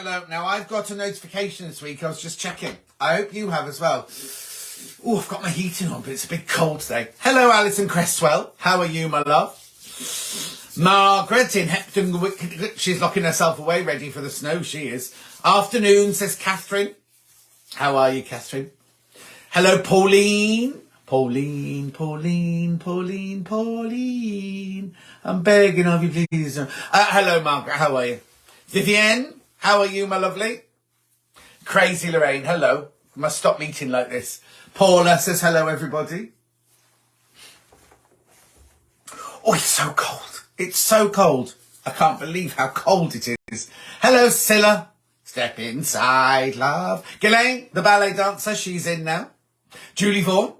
hello. Now, I've got a notification this week. I was just checking. I hope you have as well. Oh, I've got my heating on, but it's a bit cold today. Hello, Alison Cresswell. How are you, my love? Margaret in Hepton. She's locking herself away, ready for the snow. She is. Afternoon, says Catherine. How are you, Catherine? Hello, Pauline. Pauline. I'm begging of you, please. Hello, Margaret. How are you? Vivienne, how are you, my lovely? Crazy Lorraine, hello. Must stop meeting like this. Paula says hello, everybody. Oh, it's so cold. It's so cold. I can't believe how cold it is. Hello, Scylla. Step inside, love. Ghislaine, the ballet dancer, she's in now. Julie Vaughan.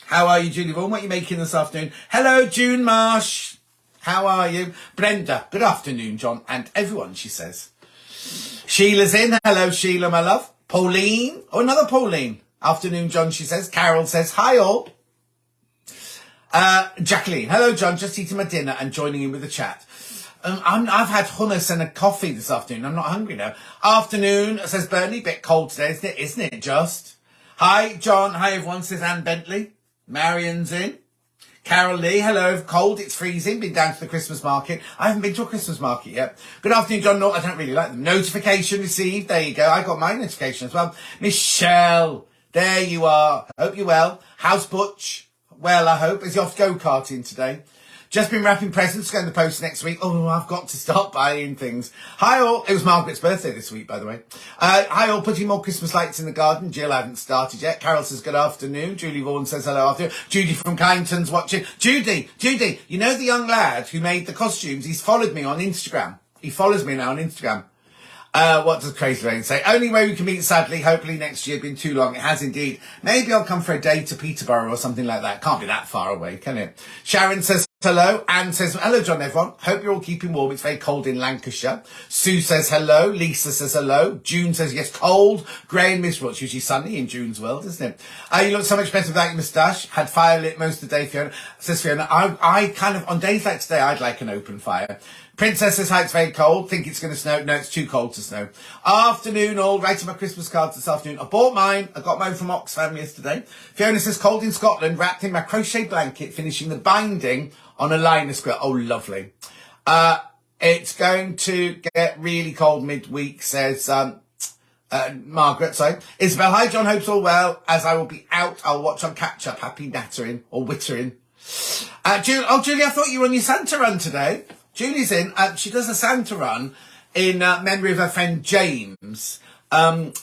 How are you, Julie Vaughan? What are you making this afternoon? Hello, June Marsh. How are you? Brenda, good afternoon, John, and everyone, she says. Sheila's in. Hello, Sheila, my love. Pauline. Oh, another Pauline. Afternoon, John, she says. Carol says, hi, all. Jacqueline. Hello, John. Just eating my dinner and joining in with the chat. I've had hummus and a coffee this afternoon. I'm not hungry now. Afternoon, says Bernie. Bit cold today, isn't it? Just. Hi, John. Hi, everyone, says Anne Bentley. Marion's in. Carol Lee, hello. Cold, it's freezing. Been down to the Christmas market. I haven't been to a Christmas market yet. Good afternoon, John Norton. I don't really like them. Notification received. There you go. I got my notification as well. Michelle, there you are. Hope you're well. How's Butch? Well, I hope. Is he off go-karting today? Just been wrapping presents, going to the post next week. Oh, I've got to start buying things. Hi all. It was Margaret's birthday this week, by the way. Hi all. Putting more Christmas lights in the garden. Jill, I haven't started yet. Carol says good afternoon. Julie Vaughan says hello afternoon. Judy from Kyneton's watching. Judy, you know the young lad who made the costumes? He's followed me on Instagram. He follows me now on Instagram. What does Crazy Lane say? Only way we can meet, sadly. Hopefully next year. Been too long. It has indeed. Maybe I'll come for a day to Peterborough or something like that. Can't be that far away, can it? Sharon says hello. Anne says, hello, John, everyone. Hope you're all keeping warm. It's very cold in Lancashire. Sue says hello. Lisa says hello. June says, yes, cold, grey and miserable. It's usually sunny in June's world, isn't it? You look so much better without your moustache. Had fire lit most of the day, Fiona. Says Fiona, I kind of, on days like today, I'd like an open fire. Princess says, hi, it's very cold. Think it's going to snow. No, it's too cold to snow. Afternoon, all. Writing my Christmas cards this afternoon. I bought mine. I got mine from Oxfam yesterday. Fiona says, cold in Scotland, wrapped in my crochet blanket, finishing the binding on a liner quilt. Oh, lovely. It's going to get really cold midweek, says Margaret. Sorry. Isabel, hi, John. Hope's all well. As I will be out, I'll watch on catch up. Happy nattering or wittering. Julie, I thought you were on your Santa run today. Julie's in. She does a Santa run in memory of her friend James. And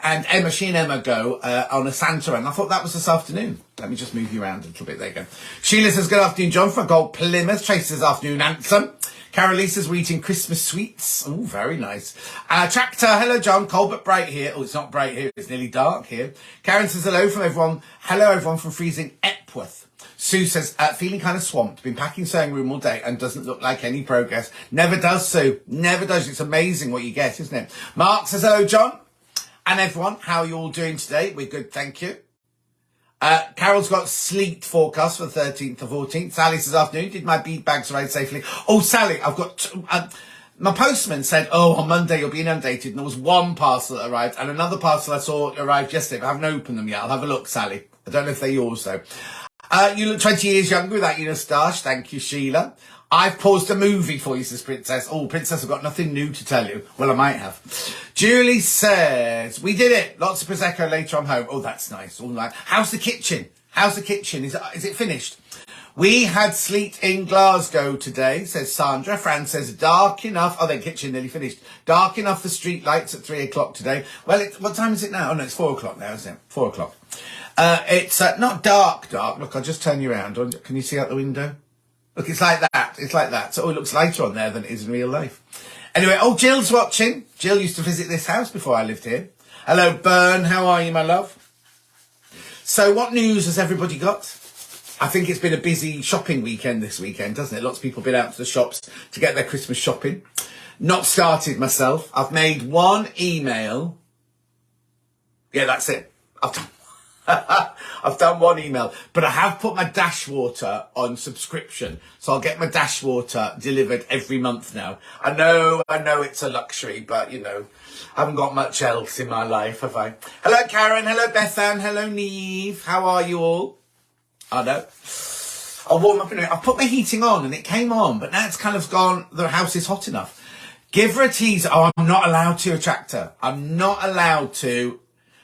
Emma, she and Emma go on a Santa run. I thought that was this afternoon. Let me just move you around a little bit. There you go. Sheila says, good afternoon, John, from Gold Plymouth. Tracy says, afternoon, Anthem. Carol says, we're eating Christmas sweets. Oh, very nice. Tractor, hello, John. Cold but bright here. Oh, it's not bright here. It's nearly dark here. Karen says, hello from everyone. Hello, everyone from freezing Epworth. Sue says, feeling kind of swamped. Been packing sewing room all day and doesn't look like any progress. Never does, Sue. Never does. It's amazing what you get, isn't it? Mark says, hello, John. And everyone, how are you all doing today? We're good, thank you. Carol's got sleet forecast for the 13th to 14th. Sally says, afternoon. Did my bead bags arrive safely? Oh, Sally, I've got... my postman said, oh, on Monday you'll be inundated. And there was one parcel that arrived and another parcel I saw arrived yesterday, but I haven't opened them yet. I'll have a look, Sally. I don't know if they're yours, though. You look 20 years younger without your moustache. Thank you, Sheila. I've paused a movie for you, says Princess. Oh, Princess, I've got nothing new to tell you. Well, I might have. Julie says, we did it. Lots of Prosecco later on home. Oh, that's nice. All right. How's the kitchen? How's the kitchen? Is it finished? We had sleet in Glasgow today, says Sandra. Fran says, dark enough. Oh, the kitchen nearly finished. Dark enough for street lights at 3 o'clock today. Well, what time is it now? Oh, no, it's 4 o'clock now, isn't it? 4 o'clock. It's not dark. Look, I'll just turn you around. Can you see out the window? Look, it's like that. It's like that. So it looks lighter on there than it is in real life. Anyway, Jill's watching. Jill used to visit this house before I lived here. Hello, Bern. How are you, my love? So what news has everybody got? I think it's been a busy shopping weekend this weekend, hasn't it? Lots of people have been out to the shops to get their Christmas shopping. Not started myself. I've made one email. Yeah, that's it. I've done I've done one email, but I have put my dash water on subscription. So I'll get my dash water delivered every month now. I know it's a luxury, but you know, I haven't got much else in my life, have I? Hello, Karen. Hello, Bethan. Hello, Neve. How are you all? I know. I'll warm up in a minute. I put my heating on and it came on, but now it's kind of gone. The house is hot enough. Give her a teaser. Oh, I'm not allowed to attract her. I'm not allowed to,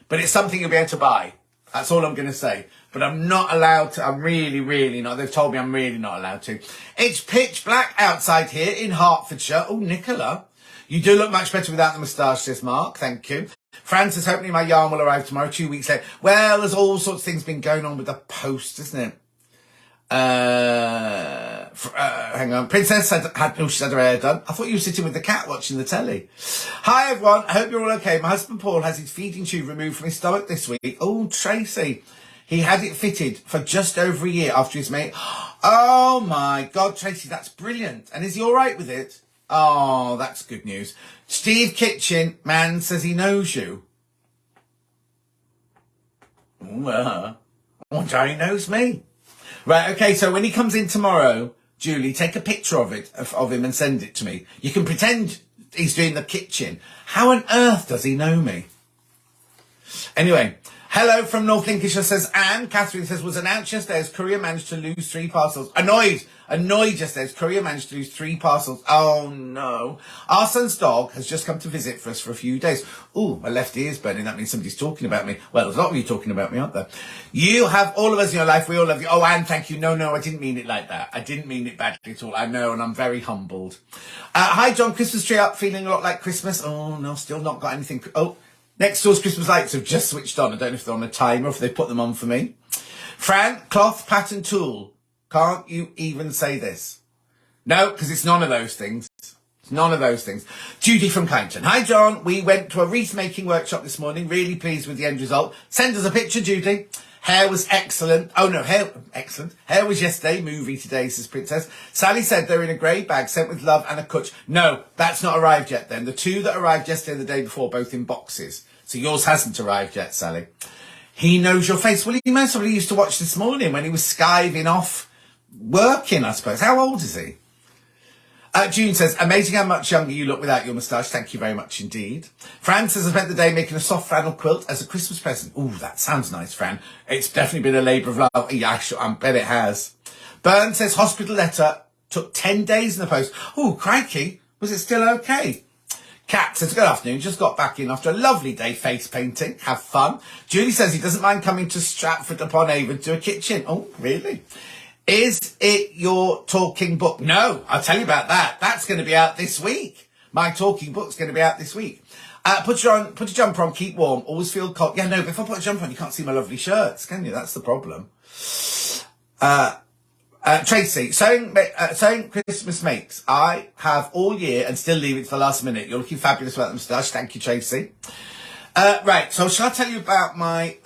but it's something you'll be able to buy. That's all I'm going to say. But I'm not allowed to. I'm really not. They've told me I'm really not allowed to. It's pitch black outside here in Hertfordshire. Oh, Nicola, you do look much better without the moustache, says Mark. Thank you. Francis, hoping my yarn will arrive tomorrow, 2 weeks late. Well, there's all sorts of things been going on with the post, isn't it? Hang on. Princess she's had her hair done. I thought you were sitting with the cat watching the telly. Hi, everyone. I hope you're all okay. My husband Paul has his feeding tube removed from his stomach this week. Oh, Tracy. He had it fitted for just over a year after his mate. Oh, my God, Tracy, that's brilliant. And is he all right with it? Oh, that's good news. Steve Kitchen, man, says he knows you. Johnny knows me. Right, okay, so when he comes in tomorrow, Julie, take a picture of him and send it to me. You can pretend he's doing the kitchen. How on earth does he know me? Anyway, hello from North Lincolnshire, says Anne. Catherine says, was announced yesterday as courier managed to lose 3 parcels. Annoyed yesterday as courier managed to lose 3 parcels. Oh, no. Our son's dog has just come to visit for us for a few days. Ooh, my left ear's burning. That means somebody's talking about me. Well, there's a lot of you talking about me, aren't there? You have all of us in your life. We all love you. Oh, Anne, thank you. No, I didn't mean it like that. I didn't mean it badly at all. I know, and I'm very humbled. Hi, John. Christmas tree up. Feeling a lot like Christmas. Oh, no, still not got anything. Oh, next door's Christmas lights have just switched on. I don't know if they're on a timer or if they put them on for me. Fran, cloth, pattern, tool. Can't you even say this? No, because it's none of those things. It's none of those things. Judy from Kyneton. Hi, John. We went to a wreath making workshop this morning. Really pleased with the end result. Send us a picture, Judy. Hair was excellent. Oh, no, excellent. Hair was yesterday, movie today, says Princess. Sally said they're in a grey bag, sent with love and a kutch. No, that's not arrived yet then. The 2 that arrived yesterday and the day before, both in boxes. So yours hasn't arrived yet, Sally. He knows your face. Well, he knows somebody used to watch this morning when he was skiving off working, I suppose. How old is he? June says, amazing how much younger you look without your moustache. Thank you very much indeed. Fran says, I spent the day making a soft flannel quilt as a Christmas present. Ooh, that sounds nice, Fran. It's definitely been a labour of love. Yeah, I bet it has. Byrne says, hospital letter took 10 days in the post. Ooh, crikey. Was it still okay? Kat says, good afternoon. Just got back in after a lovely day face painting. Have fun. Julie says he doesn't mind coming to Stratford upon Avon to a kitchen. Oh, really? Is it your talking book? No, I'll tell you about that. That's going to be out this week. My talking book's going to be out this week. Put your jumper on, keep warm, always feel cold. Yeah, no, but if I put a jumper on, you can't see my lovely shirts, can you? That's the problem. Tracy, sewing Christmas makes. I have all year and still leave it to the last minute. You're looking fabulous without the moustache. Thank you, Tracy. Right, so shall I tell you about my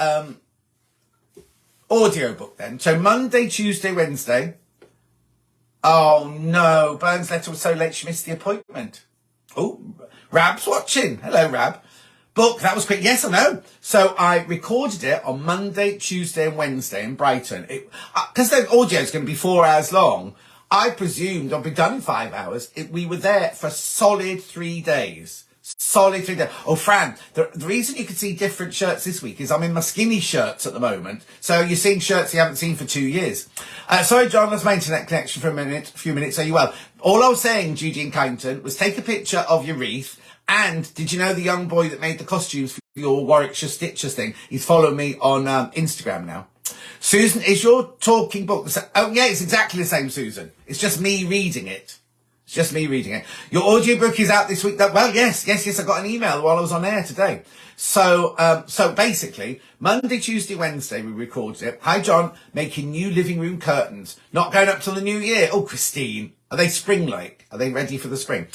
audio book then? So Monday, Tuesday, Wednesday. Oh no, Burns letter was so late she missed the appointment. Oh, Rab's watching. Hello, Rab. Book, that was quick. Yes, I know. So I recorded it on Monday, Tuesday and Wednesday in Brighton. Because the audio is going to be 4 hours long, I presumed I'd be done in 5 hours. We were there for a solid 3 days. Solid 3 days. Oh, Fran, the reason you can see different shirts this week is I'm in my skinny shirts at the moment. So you're seeing shirts you haven't seen for 2 years. Sorry, John, lost my internet connection for a few minutes. Are you well? All I was saying, Judy and Kyneton, was take a picture of your wreath. And did you know the young boy that made the costumes for your Warwickshire Stitchers thing? He's following me on Instagram now. Susan, is your talking book... Oh, yeah, it's exactly the same, Susan. It's just me reading it. It's just me reading it. Your audiobook is out this week. Well, yes. I got an email while I was on air today. So basically, Monday, Tuesday, Wednesday, we recorded it. Hi, John, making new living room curtains. Not going up till the new year. Oh, Christine. Are they spring-like? Are they ready for the spring?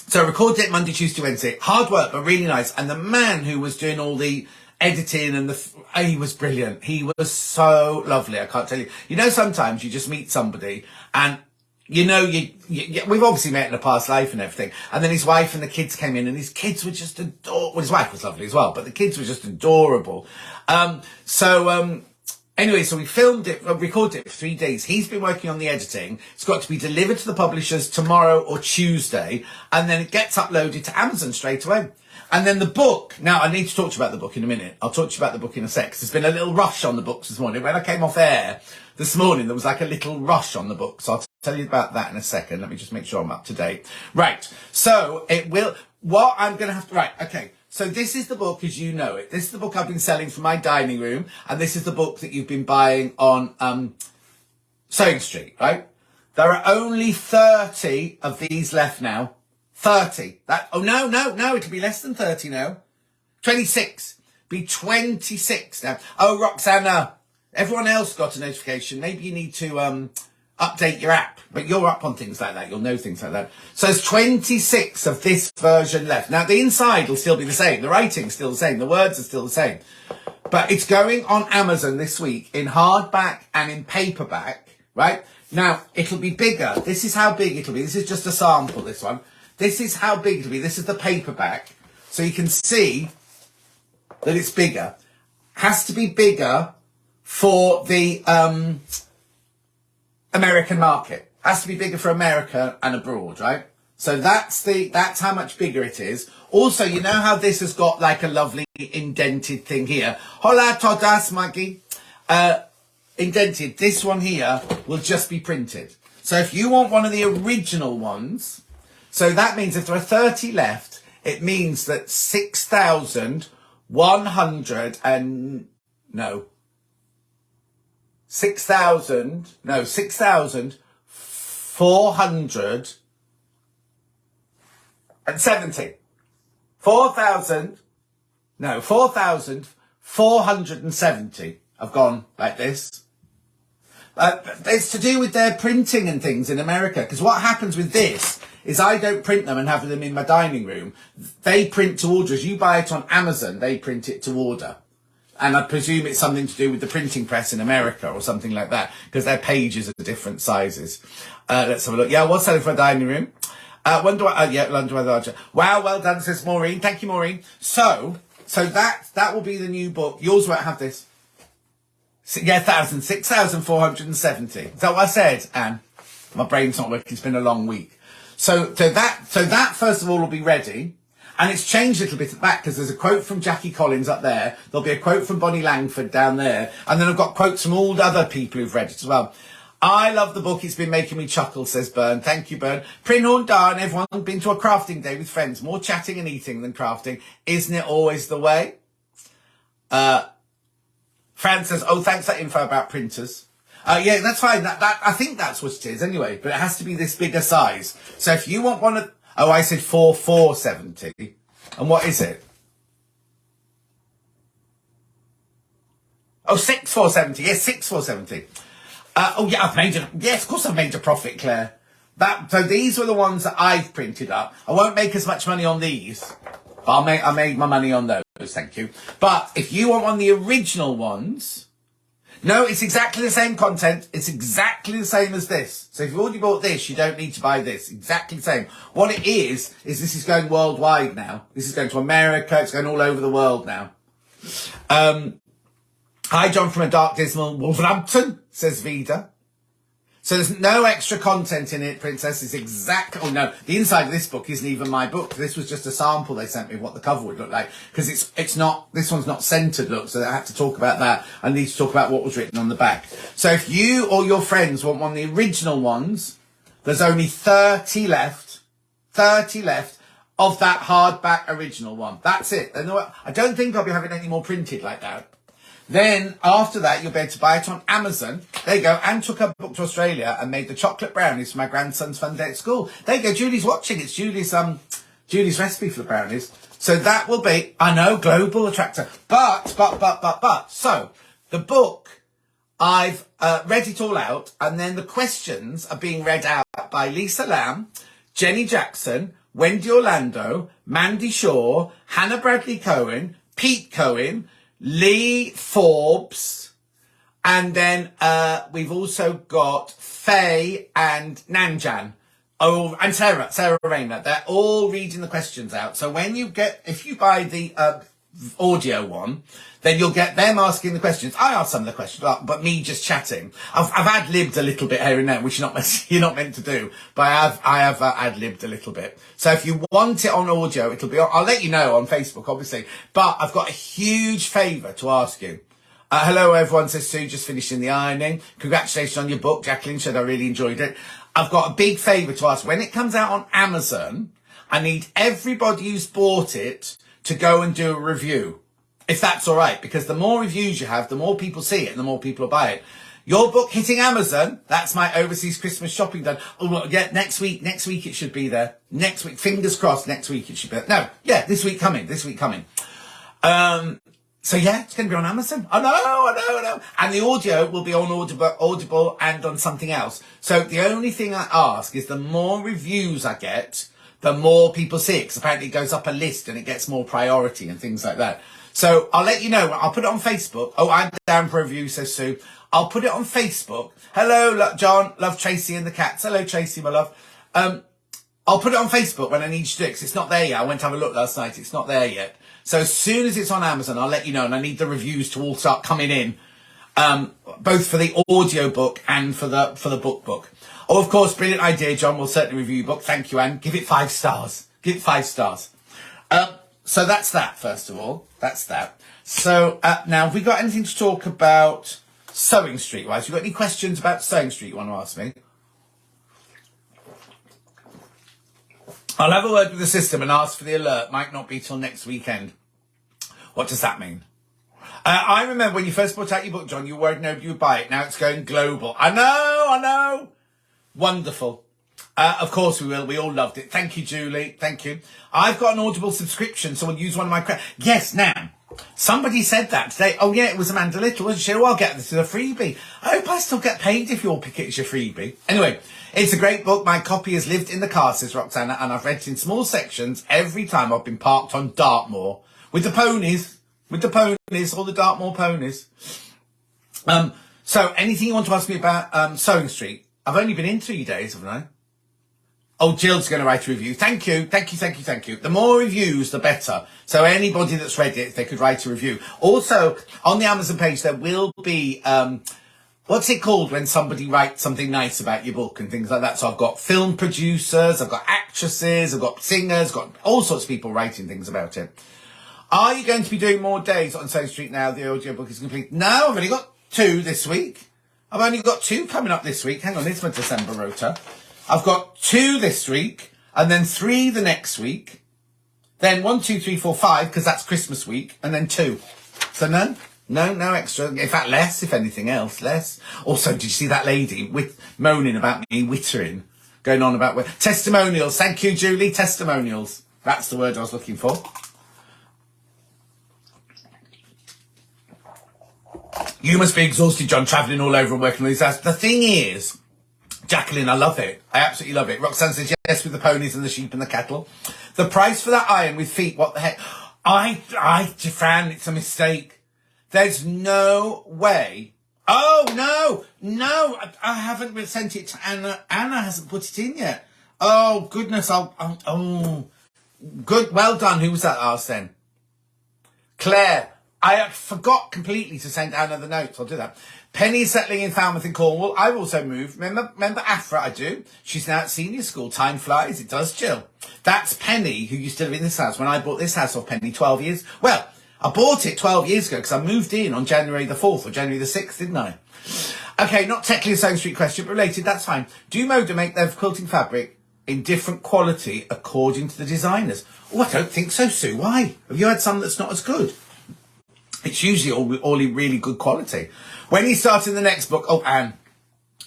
So I recorded it Monday, Tuesday, Wednesday. Hard work, but really nice. And the man who was doing all the editing and he was brilliant. He was so lovely. I can't tell you. You know, sometimes you just meet somebody and you know, we've obviously met in a past life and everything. And then his wife and the kids came in, and his kids were just adorable. Well, his wife was lovely as well, but the kids were just adorable. Anyway, so we filmed it, recorded it for 3 days. He's been working on the editing. It's got to be delivered to the publishers tomorrow or Tuesday, and then it gets uploaded to Amazon straight away. And then the book, now I need to talk to you about the book in a minute. I'll talk to you about the book in a sec. There's been a little rush on the books this morning. When I came off air this morning, there was like a little rush on the book. So I'll tell you about that in a second. Let me just make sure I'm up to date. Right. So okay. So this is the book as you know it. This is the book I've been selling for my dining room. And this is the book that you've been buying on Sewing Street, right? There are only 30 of these left now. 30. No, it'll be less than 30 now. 26. Be 26 now. Oh, Roxana, everyone else got a notification. Maybe you need to update your app, but you're up on things like that. You'll know things like that. So there's 26 of this version left. Now, the inside will still be the same. The writing's still the same. The words are still the same. But it's going on Amazon this week in hardback and in paperback, right? Now, it'll be bigger. This is how big it'll be. This is just a sample, this one. This is how big it'll be. This is the paperback. So you can see that it's bigger. Has to be bigger for the American market. Has to be bigger for America and abroad, right? So that's how much bigger it is. Also, you know how this has got like a lovely indented thing here. Hola todas, Maggie. Indented. This one here will just be printed. So if you want one of the original ones, so that means if there are 30 left, it means that 6,470. 4,470 have gone like this. It's to do with their printing and things in America. Because what happens with this is I don't print them and have them in my dining room. They print to order. As you buy it on Amazon, they print it to order. And I presume it's something to do with the printing press in America or something like that, because their pages are different sizes. Let's have a look. Yeah, what's selling for a dining room? London Weather Larger. Wow, well done, says Maureen. Thank you, Maureen. So that will be the new book. Yours won't have this. Yeah, 6,470. Is that what I said, Anne? My brain's not working. It's been a long week. So that first of all will be ready. And it's changed a little bit at the back because there's a quote from Jackie Collins up there. There'll be a quote from Bonnie Langford down there. And then I've got quotes from all the other people who've read it as well. I love the book. It's been making me chuckle, says Byrne. Thank you, Byrne. Prinhorn Darn, everyone been to a crafting day with friends. More chatting and eating than crafting. Isn't it always the way? Fran says, oh, thanks for that info about printers. Yeah, that's fine. That I think that's what it is anyway. But it has to be this bigger size. So if you want one of... Oh, I said 4,470. And what is it? Oh, 6,470. Yes, 6,470. Oh, yeah, yes, of course I've made a profit, Claire. So these were the ones that I've printed up. I won't make as much money on these. But I made my money on those, thank you. But if you want one of the original ones... No, it's exactly the same content. It's exactly the same as this. So if you've already bought this, you don't need to buy this. Exactly the same. What it is this is going worldwide now. This is going to America. It's going all over the world now. Hi, John from a dark, dismal Wolverhampton, says Vida. So there's no extra content in it, Princess. It's exact. Oh no, the inside of this book isn't even my book. This was just a sample they sent me of what the cover would look like, because it's not. This one's not centered. Look, so I have to talk about that. I need to talk about what was written on the back. So if you or your friends want one of the original ones, there's only 30 left. 30 left of that hardback original one. That's it. I don't think I'll be having any more printed like that. Then, after that, you'll be able to buy it on Amazon. There you go. Anne took her book to Australia and made the chocolate brownies for my grandson's fun day at school. There you go. Julie's watching. It's Julie's recipe for the brownies. So that will be, I know, global attractor. But. So, the book, I've read it all out. And then the questions are being read out by Lisa Lamb, Jenny Jackson, Wendy Orlando, Mandy Shaw, Hannah Bradley Cohen, Pete Cohen, Lee Forbes, And then we've also got Faye and Nanjan. Oh, and Sarah Rayner. They're all reading the questions out. So if you buy the audio one, then you'll get them asking the questions. I ask some of the questions, but me just chatting. I've ad-libbed a little bit here and there, which you're not meant to do, but I have ad-libbed a little bit. So if you want it on audio, it'll be on, I'll let you know on Facebook, obviously. But I've got a huge favour to ask you. Hello everyone, says Sue, just finishing the ironing. Congratulations on your book, Jacqueline said I really enjoyed it. I've got a big favour to ask. When it comes out on Amazon, I need everybody who's bought it to go and do a review, if that's all right, because the more reviews you have, the more people see it and the more people will buy it. Your book hitting Amazon, that's my overseas Christmas shopping done. Oh, yeah, next week it should be there. Next week, fingers crossed, next week it should be there. No, yeah, this week coming. So yeah, it's going to be on Amazon. I know. And the audio will be on Audible and on something else. So the only thing I ask is the more reviews I get, the more people see it, because apparently it goes up a list and it gets more priority and things like that. So I'll let you know. I'll put it on Facebook. Oh, I'm down for a review, says Sue. I'll put it on Facebook. Hello, John. Love Tracy and the cats. Hello, Tracy, my love. I'll put it on Facebook when I need to do it, 'cause it's not there yet. I went to have a look last night. It's not there yet. So as soon as it's on Amazon, I'll let you know. And I need the reviews to all start coming in, both for the audio book and for the book. Oh, of course, brilliant idea, John. We'll certainly review your book. Thank you, Anne. Give it 5 stars. Give it 5 stars. So that's that, first of all. That's that. So now, have we got anything to talk about Sewing Street-wise? You got any questions about Sewing Street you want to ask me? I'll have a word with the system and ask for the alert. Might not be till next weekend. What does that mean? I remember when you first put out your book, John, you were worried nobody would buy it. Now it's going global. I know. Wonderful. Of course we will. We all loved it. Thank you, Julie. Thank you. I've got an Audible subscription, so I'll use one of my Yes, now. Somebody said that today. Oh, yeah, it was Amanda Little, wasn't she? Oh, I'll get this as a freebie. I hope I still get paid if you'll pick it as your freebie. Anyway, it's a great book. My copy has lived in the car, says Roxana, and I've read it in small sections every time I've been parked on Dartmoor. With the ponies, all the Dartmoor ponies. So anything you want to ask me about Sewing Street? I've only been in 3 days, haven't I? Oh, Jill's going to write a review. Thank you. The more reviews, the better. So anybody that's read it, they could write a review. Also, on the Amazon page, there will be, what's it called when somebody writes something nice about your book and things like that? So I've got film producers, I've got actresses, I've got singers, got all sorts of people writing things about it. Are you going to be doing more days on Sewing Street now the audiobook is complete? No, I've only got 2 this week. I've only got 2 coming up this week. Hang on, here's my December rota. I've got 2 this week, and then 3 the next week. Then 1, 2, 3, 4, 5, because that's Christmas week, and then 2. So no extra. In fact, less, if anything else, less. Also, did you see that lady moaning about me wittering, going on about testimonials? Thank you, Julie. Testimonials. That's the word I was looking for. You must be exhausted, John, travelling all over and working on these hours. The thing is, Jacqueline, I love it. I absolutely love it. Roxanne says yes with the ponies and the sheep and the cattle. The price for that iron with feet, what the heck? Fran, it's a mistake. There's no way. Oh, no, I haven't sent it to Anna. Anna hasn't put it in yet. Oh, goodness, good, well done. Who was that asked then? Claire. I forgot completely to send Anna the notes. I'll do that. Penny's settling in Falmouth in Cornwall. I've also moved. Remember Afra? I do. She's now at senior school. Time flies. It does, Jill. That's Penny, who used to live in this house. When I bought this house off Penny 12 years. Well, I bought it 12 years ago because I moved in on January the 4th or January the 6th, didn't I? Okay, not technically a Sewing Street question, but related. That's fine. Do Moda make their quilting fabric in different quality according to the designers? Oh, I don't think so, Sue. Why? Have you had some that's not as good? It's usually all really good quality. When he's starting the next book, oh, Anne,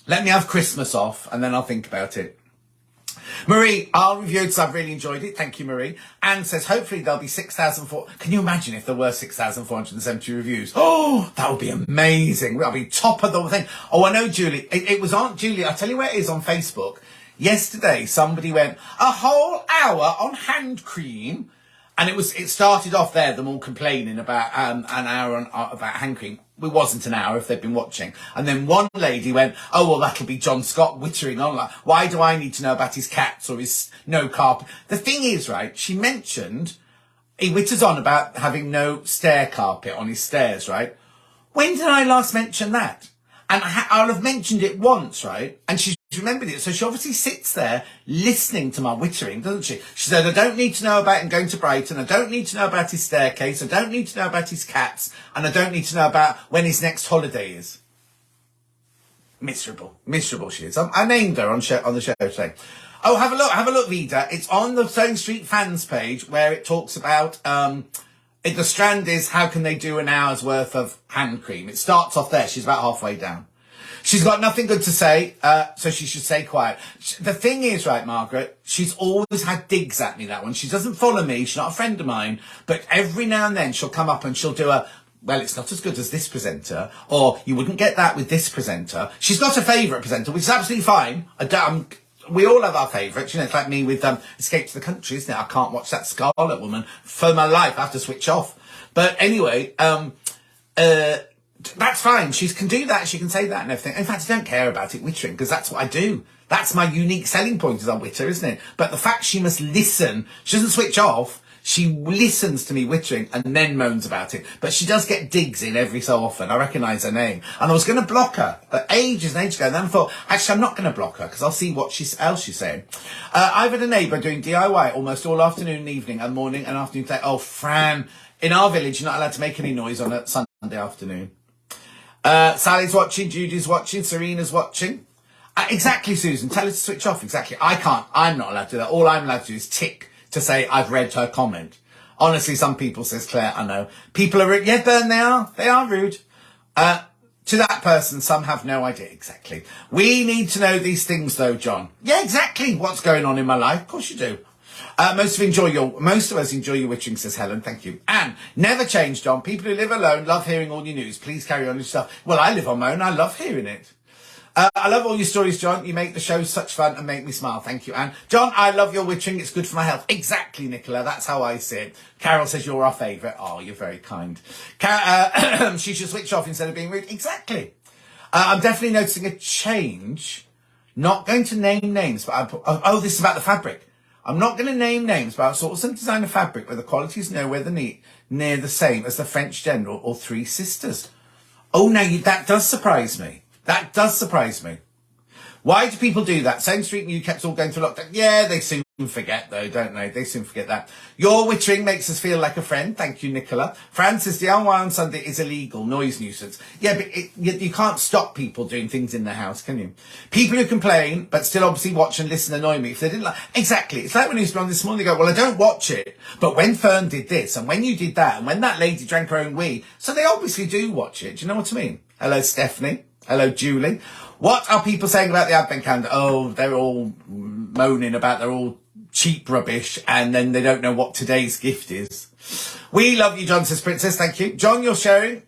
let me have Christmas off and then I'll think about it. Marie, I'll review it because I've really enjoyed it. Thank you, Marie. Anne says, hopefully there'll be 6,400. Can you imagine if there were 6,470 reviews? Oh, that would be amazing. That'll be top of the thing. Oh, I know, Julie. It was on, Julie, I'll tell you where it is on Facebook. Yesterday, somebody went, a whole hour on hand cream. And it started off there, them all complaining about an hour about hand cream. it wasn't an hour if they'd been watching. And then one lady went, oh, well, that'll be John Scott wittering on. Like, why do I need to know about his cats or his no carpet? The thing is, right, she mentioned he witters on about having no stair carpet on his stairs, right? When did I last mention that? And I'll have mentioned it once, right? And she's remembered it. So she obviously sits there listening to my wittering, doesn't she? She said, I don't need to know about him going to Brighton. I don't need to know about his staircase. I don't need to know about his cats. And I don't need to know about when his next holiday is. Miserable. Miserable she is. I named her on the show today. Oh, have a look, Vida. It's on the Sewing Street fans page where it talks about, the strand is how can they do an hour's worth of hand cream. It starts off there. She's about halfway down. She's got nothing good to say, so she should stay quiet. The thing is, right, Margaret, she's always had digs at me, that one. She doesn't follow me. She's not a friend of mine. But every now and then she'll come up and she'll do well, it's not as good as this presenter, or you wouldn't get that with this presenter. She's got a favourite presenter, which is absolutely fine. We all have our favourites. You know, it's like me with Escape to the Country, isn't it? I can't watch that Scarlet Woman for my life. I have to switch off. But anyway, that's fine. She can do that. She can say that and everything. In fact, I don't care about it wittering because that's what I do. That's my unique selling point is I witter, isn't it? But the fact she must listen, she doesn't switch off. She listens to me wittering and then moans about it. But she does get digs in every so often. I recognise her name. And I was going to block her ages and ages ago. And then I thought, actually, I'm not going to block her because I'll see what else she's saying. I've had a neighbour doing DIY almost all afternoon and evening and morning and afternoon. Oh, Fran, in our village, you're not allowed to make any noise on a Sunday afternoon. Sally's watching, Judy's watching, Serena's watching. Exactly, Susan. Tell her to switch off. Exactly. I can't. I'm not allowed to do that. All I'm allowed to do is tick to say I've read her comment. Honestly, some people, says Claire, I know. People are rude. Yeah, Bern, they are. They are rude. To that person, some have no idea. Exactly. We need to know these things, though, John. Yeah, exactly. What's going on in my life? Of course you do. Most of us enjoy your wittering, says Helen. Thank you. And never change, John. People who live alone love hearing all your news. Please carry on your stuff. Well, I live on my own. I love hearing it. I love all your stories, John. You make the show such fun and make me smile. Thank you, Anne. John, I love your wittering. It's good for my health. Exactly, Nicola. That's how I see it. Carol says you're our favourite. Oh, you're very kind. She should switch off instead of being rude. Exactly. I'm definitely noticing a change. Not going to name names, but this is about the fabric. I'm not going to name names, but I saw some designer fabric where the quality is nowhere near the same as the French General or Three Sisters. Oh, now that does surprise me. That does surprise me. Why do people do that? Same Street New kept all going through lockdown. Yeah, they soon forget though, don't they? They soon forget that. Your wittering makes us feel like a friend. Thank you, Nicola. Francis, DIY on Sunday is illegal. Noise nuisance. Yeah, but you can't stop people doing things in their house, can you? People who complain, but still obviously watch and listen annoy me if they didn't like. Exactly. It's like when he was on this morning, they go, well, I don't watch it, but when Fern did this and when you did that and when that lady drank her own wee, so they obviously do watch it. Do you know what I mean? Hello, Stephanie. Hello, Julie. What are people saying about the Advent calendar? Oh, they're all moaning about they're all cheap rubbish and then they don't know what today's gift is. We love you, John, says Princess. Thank you. John, you're sharing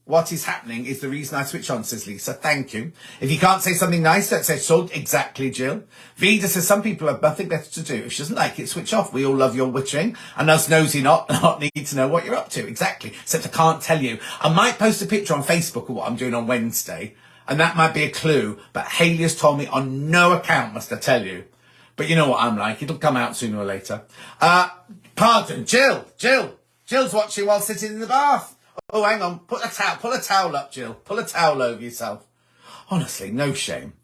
what is happening is the reason I switch on, says Lisa. Thank you. If you can't say something nice, don't say salt. Exactly, Jill. Vida says some people have nothing better to do. If she doesn't like it, switch off. We all love your wittering and us nosy not need to know what you're up to. Exactly. Except I can't tell you. I might post a picture on Facebook of what I'm doing on Wednesday and that might be a clue. But Hayley has told me on no account must I tell you. But you know what I'm like. It'll come out sooner or later. Pardon, Jill. Jill's watching while sitting in the bath. Oh, hang on. Pull a towel up, Jill. Pull a towel over yourself. Honestly, no shame.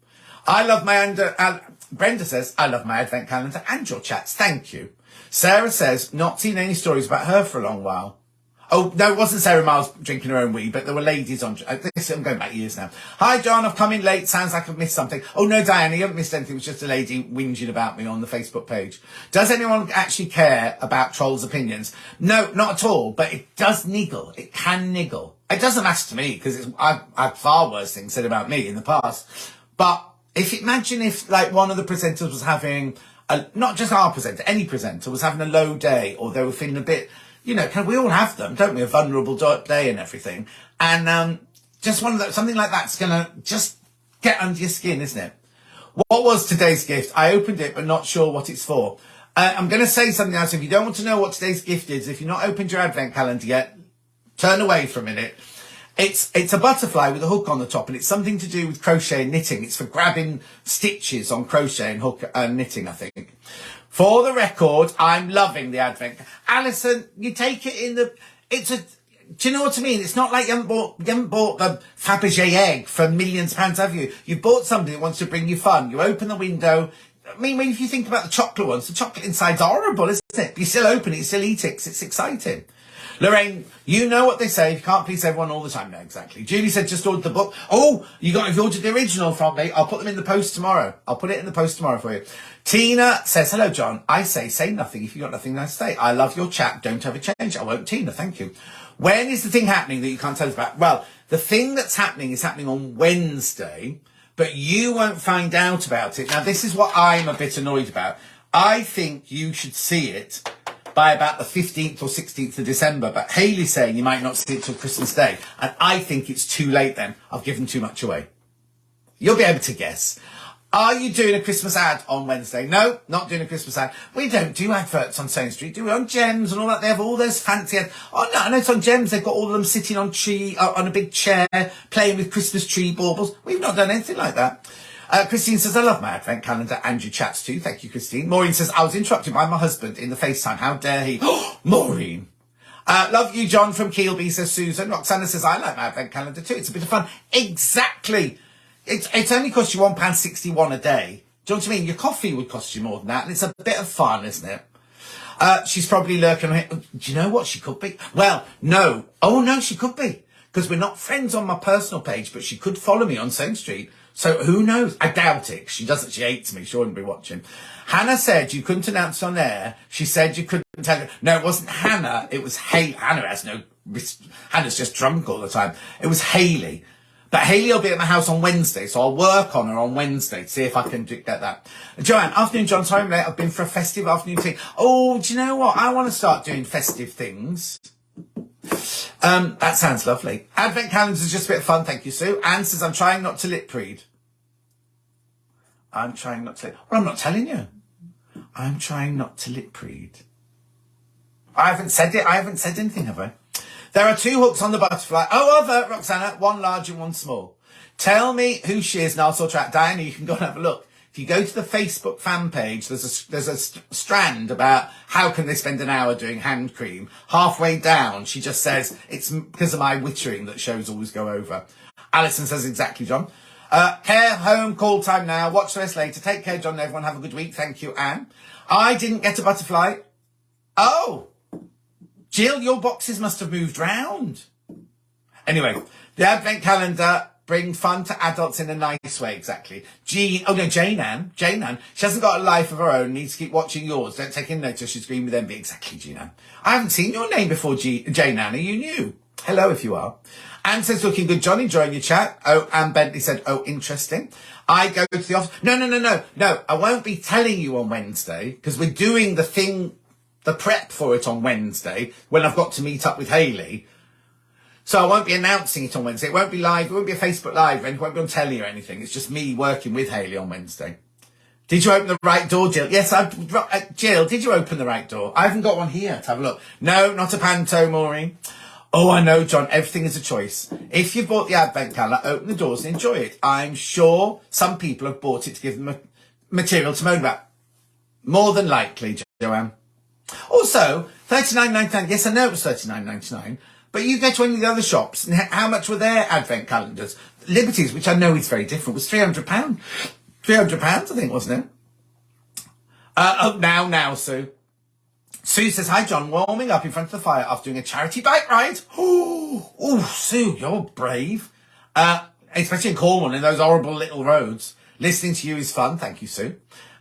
Brenda says, I love my Advent calendar and your chats. Thank you. Sarah says, not seen any stories about her for a long while. Oh, no, it wasn't Sarah Miles drinking her own wee, but there were ladies on. I'm going back years now. Hi, John, I've come in late. Sounds like I've missed something. Oh, no, Diana, you haven't missed anything. It was just a lady whinging about me on the Facebook page. Does anyone actually care about trolls' opinions? No, not at all, but it does niggle. It can niggle. It doesn't matter to me because I've had far worse things said about me in the past. But imagine if like one of the presenters was having, not just our presenter, any presenter was having a low day or they were feeling a bit, you know, we all have them, don't we? A vulnerable day and everything. And just something like that's going to just get under your skin, isn't it? What was today's gift? I opened it, but not sure what it's for. I'm going to say something else. If you don't want to know what today's gift is, if you've not opened your Advent calendar yet, Turn away for a minute. It's a butterfly with a hook on the top, and it's something to do with crochet and knitting. It's for grabbing stitches on crochet and hook and knitting, I think. For the record, I'm loving the advent. Alison, you take it in the... Do you know what I mean? It's not like you haven't bought the Fabergé egg for millions of pounds, have you? You've bought somebody that wants to bring you fun. You open the window. I mean, if you think about the chocolate ones, the chocolate inside's horrible, isn't it? You still open it, you still eat it, 'cause it's exciting. Lorraine, you know what they say. You can't please everyone all the time. No, exactly. Julie said just ordered the book. Oh, if you ordered the original from me, I'll put them in the post tomorrow. I'll put it in the post tomorrow for you. Tina says, hello, John. I say nothing if you've got nothing nice to say. I love your chat. Don't ever change. I won't, Tina. Thank you. When is the thing happening that you can't tell us about? Well, the thing that's happening is happening on Wednesday, but you won't find out about it. Now, this is what I'm a bit annoyed about. I think you should see it by about the 15th or 16th of December, but Hayley's saying you might not see it till Christmas Day, and I think it's too late then. I've given too much away. You'll be able to guess. Are you doing a Christmas ad on Wednesday? No, not doing a Christmas ad. We don't do adverts on Stone Street, do we? On Gems and all that, they have all those fancy ads. Oh, no, I know it's on Gems. They've got all of them sitting on a big chair, playing with Christmas tree baubles. We've not done anything like that. Christine says, I love my advent calendar and your chats too. Thank you, Christine. Maureen says, I was interrupted by my husband in the FaceTime. How dare he? Maureen. Love you, John from Keelby, says Susan. Roxana says, I like my advent calendar too. It's a bit of fun. Exactly. It's only cost you £1.61 a day. Do you know what I mean? Your coffee would cost you more than that. And it's a bit of fun, isn't it? She's probably lurking. Do you know what she could be? Well, no. Oh, no, she could be. Because we're not friends on my personal page, but she could follow me on Stone Street. So who knows? I doubt it. She doesn't. She hates me. She wouldn't be watching. Hannah said you couldn't announce on air. She said you couldn't tell her. No, it wasn't Hannah. It was Hayley. Hannah's just drunk all the time. It was Hayley. But Hayley will be at my house on Wednesday, so I'll work on her on Wednesday to see if I can get that. Joanne, afternoon, John. Sorry I'm late. I've been for a festive afternoon tea. Oh, do you know what? I want to start doing festive things. That sounds lovely. Advent calendars is just a bit of fun. Thank you, Sue. Anne says, I'm trying not to lip read. I'm trying not to lip... Well, I'm not telling you. I'm trying not to lip read. I haven't said it. I haven't said anything, have I? There are two hooks on the butterfly. Oh, other, Roxana. One large and one small. Tell me who she is and I'll sort her out. Diana, you can go and have a look. If you go to the Facebook fan page, there's a strand about how can they spend an hour doing hand cream. Halfway down, she just says, it's because of my wittering that shows always go over. Alison says exactly, John. Care, home, call time now. Watch the rest later. Take care, John, and everyone. Have a good week. Thank you, Anne. I didn't get a butterfly. Oh, Jill, your boxes must have moved round. Anyway, the Advent calendar bring fun to adults in a nice way, exactly. Jane Ann. She hasn't got a life of her own, needs to keep watching yours. Don't take in notice, she's green with envy. Exactly, Jean Ann. I haven't seen your name before, Jane Ann. Are you new? Hello, if you are. Anne says, looking good, John, enjoying your chat. Oh, Anne Bentley said, oh, interesting. I go to the office. No, I won't be telling you on Wednesday, because we're doing the prep for it on Wednesday, when I've got to meet up with Hayley. So I won't be announcing it on Wednesday. It won't be live. It won't be a Facebook Live. It won't be on telly or anything. It's just me working with Hayley on Wednesday. Did you open the right door, Jill? Yes, Jill, did you open the right door? I haven't got one here to have a look. No, not a panto, Maureen. Oh, I know, John. Everything is a choice. If you've bought the Advent calendar, open the doors and enjoy it. I'm sure some people have bought it to give them material to moan about. More than likely, Joanne. Also, $39.99. Yes, I know it was $39.99. But you go to any of the other shops, and how much were their Advent calendars? Liberty's, which I know is very different, was £300. £300, I think, wasn't it? Now, Sue. Sue says, hi, John, warming up in front of the fire after doing a charity bike ride. Oh, Sue, you're brave. Especially in Cornwall, in those horrible little roads. Listening to you is fun. Thank you, Sue.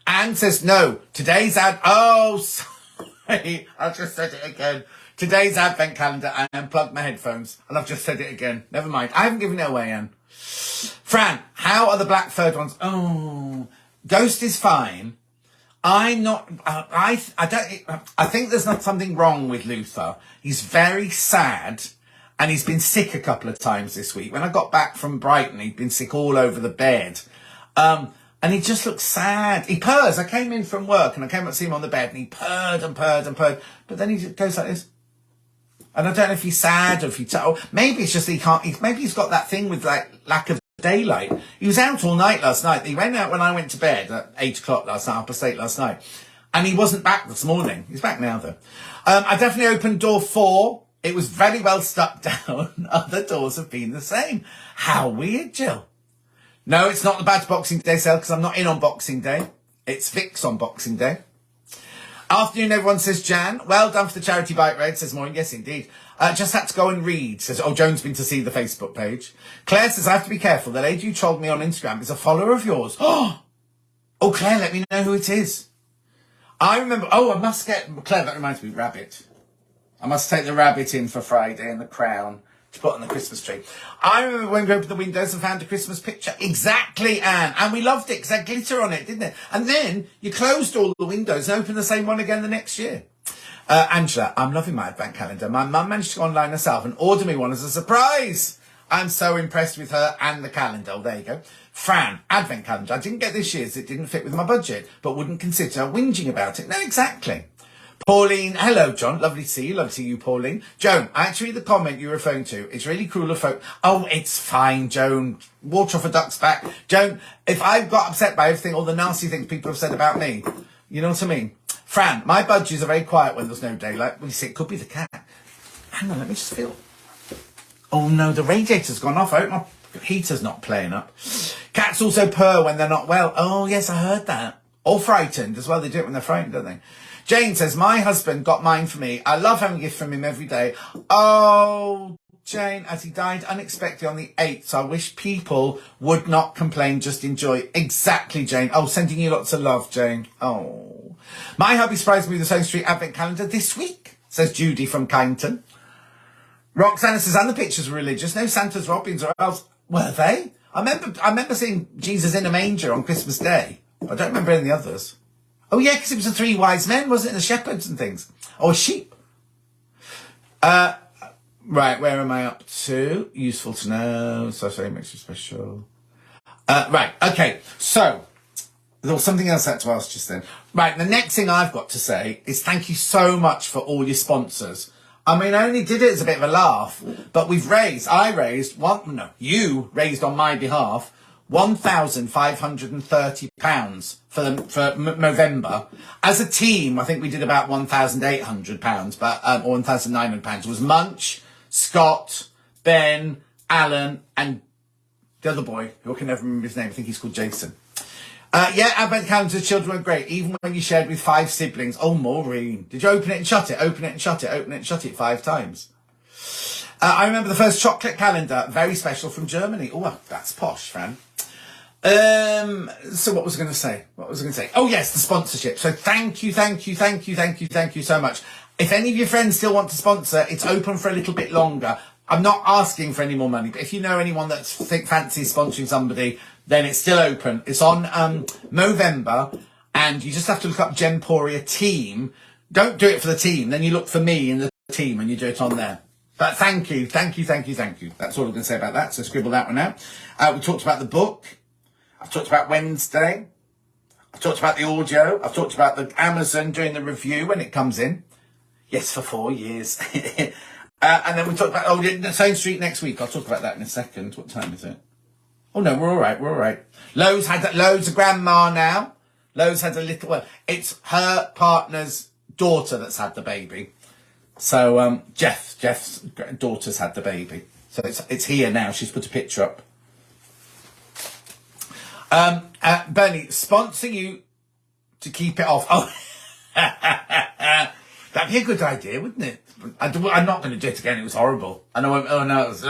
Anne says, no, today's oh, sorry, I just said it again. Today's Advent calendar, I unplugged my headphones, and I've just said it again. Never mind. I haven't given it away, Anne. Fran, how are the black furred ones? Oh, Ghost is fine. I'm not, I think there's not something wrong with Luther. He's very sad, and he's been sick a couple of times this week. When I got back from Brighton, he'd been sick all over the bed. And he just looks sad. He purrs. I came in from work, and I came up to see him on the bed, and he purred and purred and purred. But then he just goes like this. And I don't know if he's sad or if maybe it's just he can't. Maybe he's got that thing with like lack of daylight. He was out all night last night. He went out when I went to bed at 8 o'clock last night, 8:30 last night, and he wasn't back this morning. He's back now though. I definitely opened door 4. It was very well stuck down. Other doors have been the same. How weird, Jill. No, it's not the Badge Boxing Day sale because I'm not in on Boxing Day. It's Vic's on Boxing Day. Afternoon, everyone, says Jan. Well done for the charity bike ride, says Maureen. Yes, indeed. Just had to go and read, says, Joan's been to see the Facebook page. Claire says, I have to be careful. The lady who trolled me on Instagram is a follower of yours. Oh, Claire, let me know who it is. I remember, I must get, Claire, that reminds me, rabbit. I must take the rabbit in for Friday and the crown to put on the Christmas tree. I remember when we opened the windows and found a Christmas picture. Exactly, Anne. And we loved it because it had glitter on it, didn't it? And then you closed all the windows and opened the same one again the next year. Angela, I'm loving my advent calendar. My mum managed to go online herself and order me one as a surprise. I'm so impressed with her and the calendar. Oh, there you go. Fran, advent calendar. I didn't get this year's. It didn't fit with my budget, but wouldn't consider whinging about it. No, exactly. Pauline, hello, John. Lovely to see you. Lovely to see you, Pauline. Joan, actually, the comment you're referring to, it's really cruel of folk. Oh, it's fine, Joan. Water off a duck's back. Joan, if I've got upset by everything, all the nasty things people have said about me, you know what I mean? Fran, my budgies are very quiet when there's no daylight. Well, you see, it could be the cat. Hang on, let me just feel. Oh, no, the radiator's gone off. I hope my heater's not playing up. Cats also purr when they're not well. Oh, yes, I heard that. Or frightened as well. They do it when they're frightened, don't they? Jane says, my husband got mine for me. I love having a gift from him every day. Oh, Jane, as he died unexpectedly on the 8th. So I wish people would not complain, just enjoy. Exactly, Jane. Oh, sending you lots of love, Jane. Oh. My hubby surprised me with the Stone Street Advent calendar this week, says Judy from Kyneton. Roxana says, and the pictures were religious. No Santa's Robins or else. Were they? I remember seeing Jesus in a manger on Christmas Day. I don't remember any of the others. Oh, yeah, because it was the 3 wise men, wasn't it? The shepherds and things. Or sheep. Right, where am I up to? Useful to know. Sorry, makes you special. Right, okay. So, there was something else I had to ask just then. Right, the next thing I've got to say is thank you so much for all your sponsors. I mean, I only did it as a bit of a laugh, but you raised on my behalf, £1,530 for November. As a team, I think we did about £1,800, but or £1,900. It was Munch, Scott, Ben, Alan, and the other boy, who I can never remember his name. I think he's called Jason. Advent calendars, children were great, even when you shared with 5 siblings. Oh, Maureen, did you open it and shut it? Open it and shut it. Open it and shut it 5 times. I remember the first chocolate calendar, very special from Germany. Oh, that's posh, Fran. So what was I going to say? Oh, yes, the sponsorship. So thank you so much. If any of your friends still want to sponsor, it's open for a little bit longer. I'm not asking for any more money, but if you know anyone that fancies sponsoring somebody, then it's still open. It's on Movember, and you just have to look up Gemporia team. Don't do it for the team. Then you look for me in the team, and you do it on there. But thank you. That's all I'm going to say about that. So scribble that one out. We talked about the book. I've talked about Wednesday. I've talked about the audio. I've talked about the Amazon doing the review when it comes in. Yes, for 4 years. And then we talked about, the Stone Street next week. I'll talk about that in a second. What time is it? Oh, no, we're all right. Lowe's had loads of grandma now. Lowe's had a little, well, it's her partner's daughter that's had the baby. So, Jeff's daughter's had the baby. So it's here now. She's put a picture up. Bernie, sponsor you to keep it off. Oh, that'd be a good idea, wouldn't it? I'm not going to do it again. It was horrible. And I went, oh no. It was,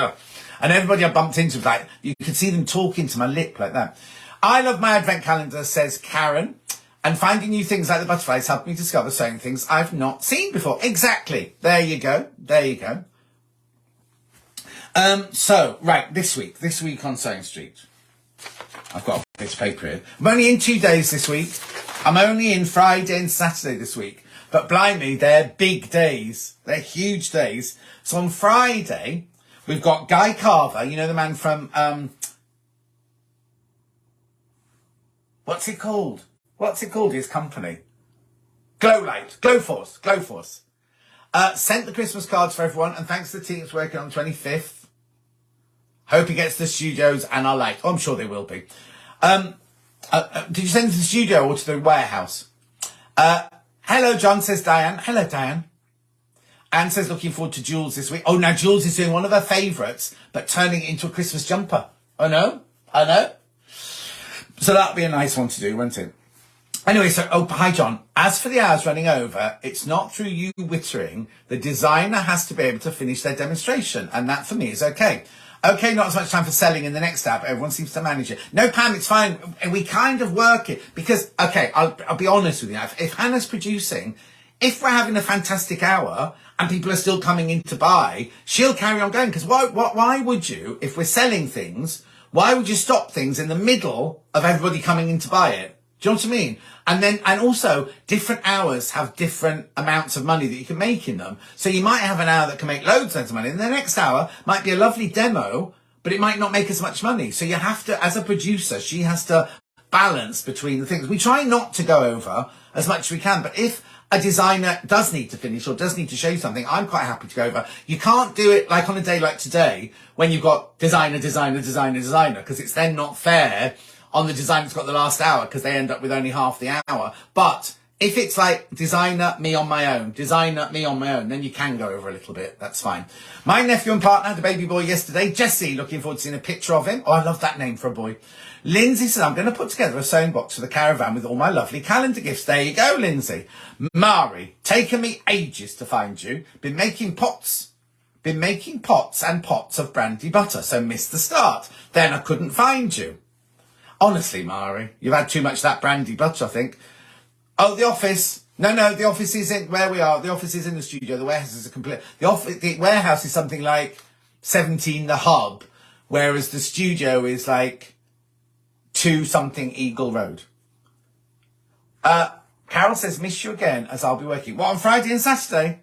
and everybody I bumped into was like, you could see them talking to my lip like that. I love my advent calendar, says Karen. And finding new things like the butterflies helped me discover certain things I've not seen before. Exactly. There you go. So, right, this week on Stone Street. I've got a piece of paper here. I'm only in 2 days this week. I'm only in Friday and Saturday this week. But blimey, they're big days. They're huge days. So on Friday, we've got Guy Carver, you know, the man from, what's it called? His company? Glowforce. Sent the Christmas cards for everyone, and thanks to the team that's working on the 25th. Hope he gets to the studios and are late. Oh, I'm sure they will be. Did you send it to the studio or to the warehouse? Hello, John, says Diane. Hello, Diane. Anne says, looking forward to Jules this week. Oh, now Jules is doing one of her favourites, but turning it into a Christmas jumper. Oh, no? I know. So that'll be a nice one to do, won't it? Anyway, so, hi, John. As for the hours running over, it's not through you wittering. The designer has to be able to finish their demonstration, and that, for me, is okay. Okay, not as much time for selling in the next app. Everyone seems to manage it. No, Pam, it's fine. We kind of work it because, okay, I'll be honest with you. If Hannah's producing, if we're having a fantastic hour and people are still coming in to buy, she'll carry on going. Because why would you, if we're selling things, why would you stop things in the middle of everybody coming in to buy it? Do you know what I mean? And also, different hours have different amounts of money that you can make in them. So you might have an hour that can make loads of money, and the next hour might be a lovely demo, but it might not make as much money. So you have to, as a producer, she has to balance between the things. We try not to go over as much as we can, but if a designer does need to finish or does need to show you something, I'm quite happy to go over. You can't do it like on a day like today when you've got designer, because it's then not fair on the designer that's got the last hour because they end up with only half the hour. But if it's like designer, me on my own, then you can go over a little bit. That's fine. My nephew and partner had a baby boy yesterday. Jesse, looking forward to seeing a picture of him. Oh, I love that name for a boy. Lindsay says, I'm going to put together a sewing box for the caravan with all my lovely calendar gifts. There you go, Lindsay. Mari, taken me ages to find you. Been making pots and pots of brandy butter, so missed the start. Then I couldn't find you. Honestly, Mari, you've had too much of that brandy butter, I think. Oh, the office. No, the office isn't where we are. The office is in the studio. The warehouse is the warehouse is something like 17 the hub, whereas the studio is like 2 something Eagle Road. Carol says, miss you again as I'll be working. What, on Friday and Saturday?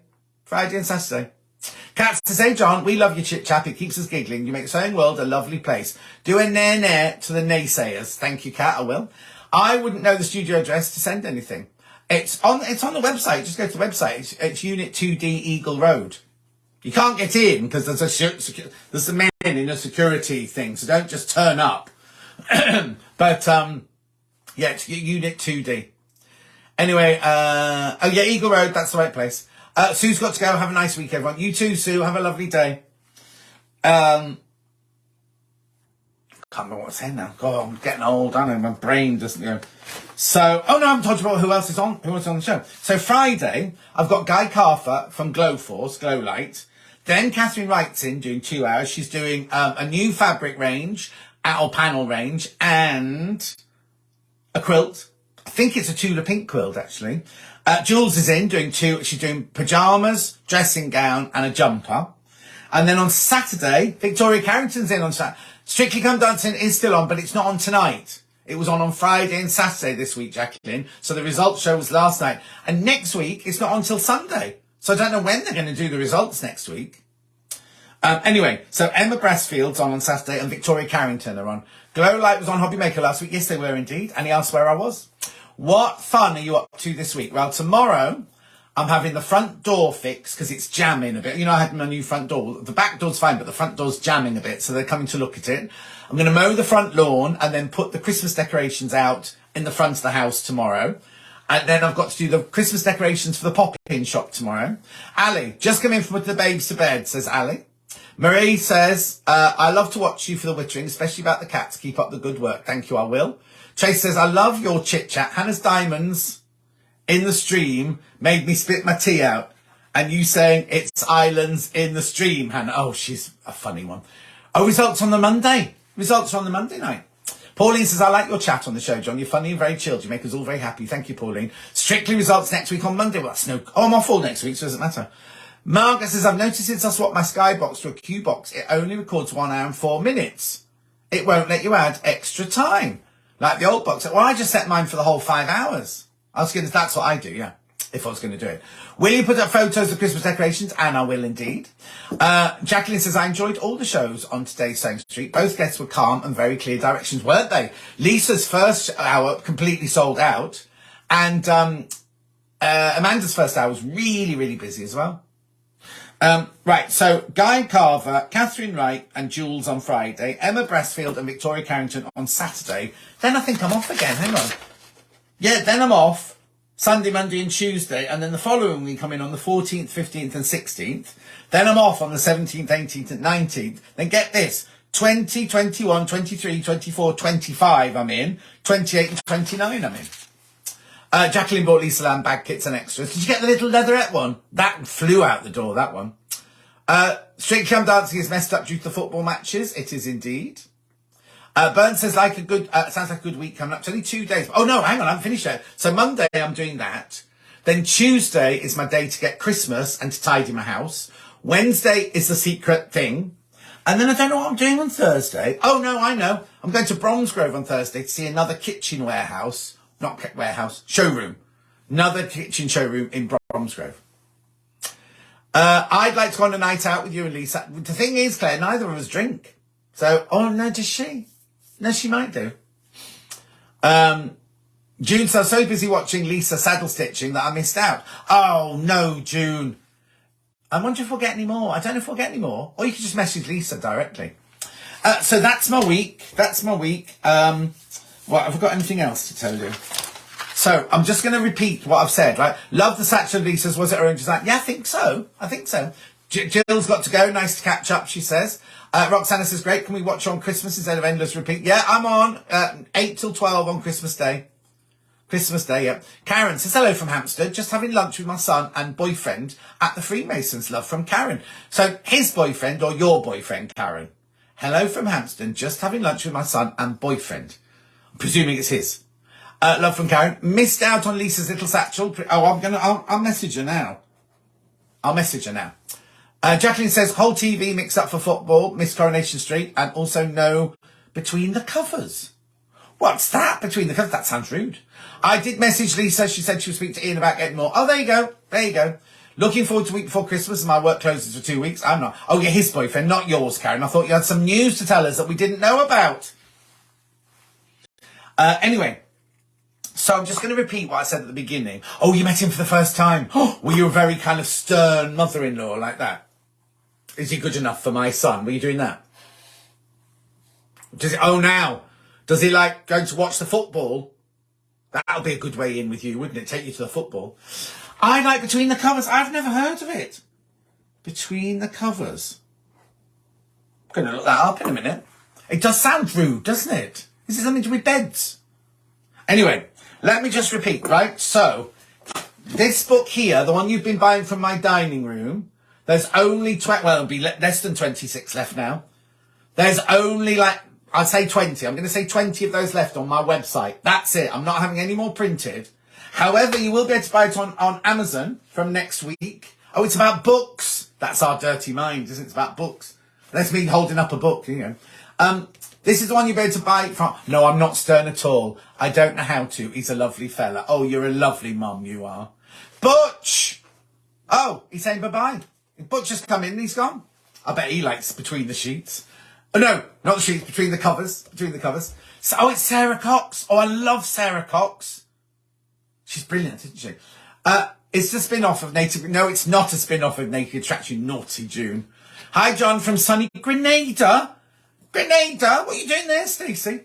Kat says, hey John, we love your chit chat. It keeps us giggling. You make the sewing world a lovely place. Do a nair to the naysayers. Thank you, Kat. I will. I wouldn't know the studio address to send anything. It's on the website. Just go to the website. It's Unit 2D Eagle Road. You can't get in because there's a man in a security thing. So don't just turn up. But yeah, it's Unit 2D. Anyway, Eagle Road. That's the right place. Sue's got to go. Have a nice week, everyone. You too, Sue. Have a lovely day. Can't remember what I was saying now. God, I'm getting old, I know. My brain doesn't go. So, oh no, I haven't told you about who else is on the show. So Friday, I've got Guy Carfer from Glowforce, Glowlight. Then Catherine Wright's in doing 2 hours. She's doing a new fabric range, or panel range, and a quilt. I think it's a Tula pink quilt, actually. Jules is in doing 2. She's doing pyjamas, dressing gown, and a jumper. And then on Saturday, Victoria Carrington's in on Saturday. Strictly Come Dancing is still on, but it's not on tonight. It was on Friday and Saturday this week, Jacqueline. So the results show was last night. And next week, it's not on until Sunday. So I don't know when they're going to do the results next week. Anyway, so Emma Brassfield's on Saturday and Victoria Carrington are on. Glowlight was on Hobby Maker last week. Yes, they were indeed. And he asked where I was. What fun are you up to this week? Well, tomorrow I'm having the front door fixed because it's jamming a bit. You know, I had my new front door. The back door's fine, but the front door's jamming a bit. So they're coming to look at it. I'm going to mow the front lawn and then put the Christmas decorations out in the front of the house tomorrow. And then I've got to do the Christmas decorations for the pop-in shop tomorrow. Ali, just come in from putting the babes to bed, says Ali. Marie says, I love to watch you for the wittering, especially about the cats. Keep up the good work. Thank you, I will. Trace says, I love your chit-chat. Hannah's diamonds in the stream made me spit my tea out. And you saying it's islands in the stream, Hannah. Oh, she's a funny one. Oh, results on the Monday. Results are on the Monday night. Pauline says, I like your chat on the show, John. You're funny and very chilled. You make us all very happy. Thank you, Pauline. Strictly results next week on Monday. Well, that's no... Oh, I'm off all next week, so it doesn't matter. Margaret says, I've noticed since I swapped my Skybox to a Q-Box, it only records 1 hour and 4 minutes. It won't let you add extra time. Like the old box. Well, I just set mine for the whole 5 hours. That's what I do, yeah. If I was going to do it. Will you put up photos of Christmas decorations? And I will indeed. Jacqueline says, I enjoyed all the shows on today's Sewing Street. Both guests were calm and very clear directions, weren't they? Lisa's first hour completely sold out. And Amanda's first hour was really, really busy as well. Right, so Guy Carver, Catherine Wright and Jules on Friday, Emma Brassfield and Victoria Carrington on Saturday. Then I think I'm off again, hang on. Yeah, then I'm off Sunday, Monday and Tuesday, and then the following week I'm in on the 14th, 15th and 16th. Then I'm off on the 17th, 18th and 19th. Then get this, 20, 21, 23, 24, 25 I'm in, 28 and 29 I'm in. Jacqueline bought Lisa Lamb bag kits and extras. Did you get the little leatherette one? That flew out the door, that one. Strictly Come Dancing is messed up due to the football matches. It is indeed. Burns says sounds like a good week coming up. It's only 2 days. Oh no, hang on, I haven't finished yet. So Monday I'm doing that. Then Tuesday is my day to get Christmas and to tidy my house. Wednesday is the secret thing. And then I don't know what I'm doing on Thursday. Oh no, I know. I'm going to Bromsgrove on Thursday to see another kitchen warehouse. Not warehouse, showroom. Another kitchen showroom in Bromsgrove. I'd like to go on a night out with you and Lisa. The thing is, Claire, neither of us drink. So, oh no, does she? No, she might do. June says, so busy watching Lisa saddle stitching that I missed out. Oh no, June. I wonder if we'll get any more. I don't know if we'll get any more. Or you could just message Lisa directly. So that's my week. That's my week. What, have I got anything else to tell you? So I'm just going to repeat what I've said, right? Love the satchel of Lisa's. Was it her own design? Yeah, I think so. I think so. Jill's got to go. Nice to catch up, she says. Roxana says, great. Can we watch on Christmas instead of endless repeat? Yeah, I'm on 8 till 12 on Christmas Day. Christmas Day, yeah. Karen says, hello from Hampstead. Just having lunch with my son and boyfriend at the Freemasons. Love from Karen. So his boyfriend or your boyfriend, Karen. Hello from Hampstead. Just having lunch with my son and boyfriend. Presuming it's his. Love from Karen. Missed out on Lisa's little satchel. Oh, I'll message her now. I'll message her now. Jacqueline says, whole TV mixed up for football, Miss Coronation Street, and also no Between the Covers. What's that? Between the Covers? That sounds rude. I did message Lisa. She said she would speak to Ian about getting more. Oh, there you go. There you go. Looking forward to week before Christmas and my work closes for 2 weeks. I'm not. Oh, yeah, his boyfriend, not yours, Karen. I thought you had some news to tell us that we didn't know about. Anyway, so I'm just going to repeat what I said at the beginning. Oh, you met him for the first time. Oh, were you a very kind of stern mother-in-law like that? Is he good enough for my son? Were you doing that? Does he like going to watch the football? That'll be a good way in with you, wouldn't it? Take you to the football. I like Between the Covers. I've never heard of it. Between the Covers. I'm going to look that up in a minute. It does sound rude, doesn't it? Is it something to do with beds? Anyway, let me just repeat, right? So, this book here, the one you've been buying from my dining room, there's only, it'll be less than 26 left now. There's only I'd say 20. I'm going to say 20 of those left on my website. That's it. I'm not having any more printed. However, you will be able to buy it on Amazon from next week. Oh, it's about books. That's our dirty mind, isn't it? It's about books. That's me holding up a book, you know. This is the one you'll be able to buy from. No, I'm not stern at all. I don't know how to. He's a lovely fella. Oh, you're a lovely mum, you are. Butch! Oh, he's saying bye-bye. Butch just come in and he's gone. I bet he likes Between the Sheets. Oh, no, not the sheets, Between the Covers. Between the Covers. So, oh, it's Sarah Cox. Oh, I love Sarah Cox. She's brilliant, isn't she? It's the spin-off of Native... No, it's not a spin-off of Naked Attraction, naughty June. Hi, John from sunny Grenada. Grenada, what are you doing there, Stacey?